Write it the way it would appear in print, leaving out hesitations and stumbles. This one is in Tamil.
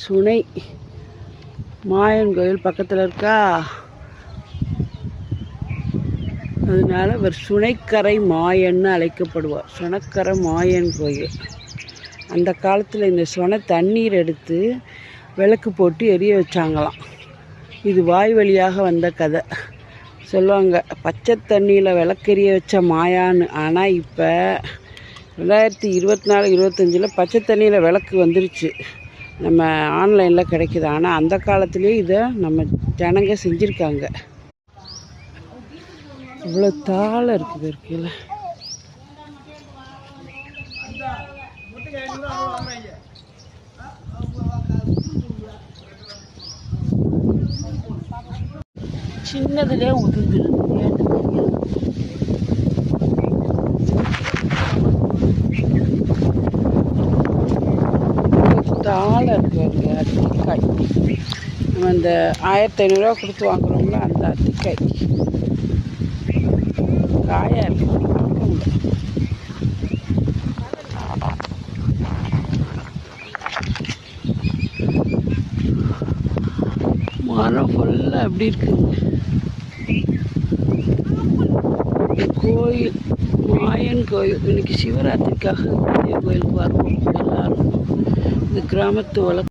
சுனை மாயன் கோயில் பக்கத்தில் இருக்கா, அதனால இவர் சுனைக்கரை மாயன்னு அழைக்கப்படுவார். சுனைக்கரை மாயன் கோயில். அந்த காலத்தில் இந்த சுனை தண்ணீர் எடுத்து விளக்கு போட்டு எரிய வச்சாங்களாம். இது வாய் வழியாக வந்த கதை சொல்லுவாங்க. பச்சை தண்ணியில் விளக்கெரிய வச்ச மாயான்னு. ஆனால் இப்போ 2024-25 பச்சை தண்ணியில் விளக்கு வந்துருச்சு, நம்ம ஆன்லைனில் கிடைக்குது. ஆனால் அந்த காலத்துலேயே இதை நம்ம ஜனங்க செஞ்சுருக்காங்க. இவ்வளோ தாளை இருக்குது இருக்கையில். சின்னதுலே உதிர்ந்துருது. தாளை இருக்கு அத்திக்காய். நம்ம இந்த 1500 கொடுத்து வாங்குறோம்ல, அந்த அத்திக்காய் காயாக இருக்கு. மரம் ஃபுல்லாக அப்படி இருக்குங்க. கோயில் மாயன் கோயில். இன்னைக்கு சிவராத்திரிக்காக கோயிலுக்கு வருவோம் எல்லாரும். இந்த கிராமத்து வழக்கம்.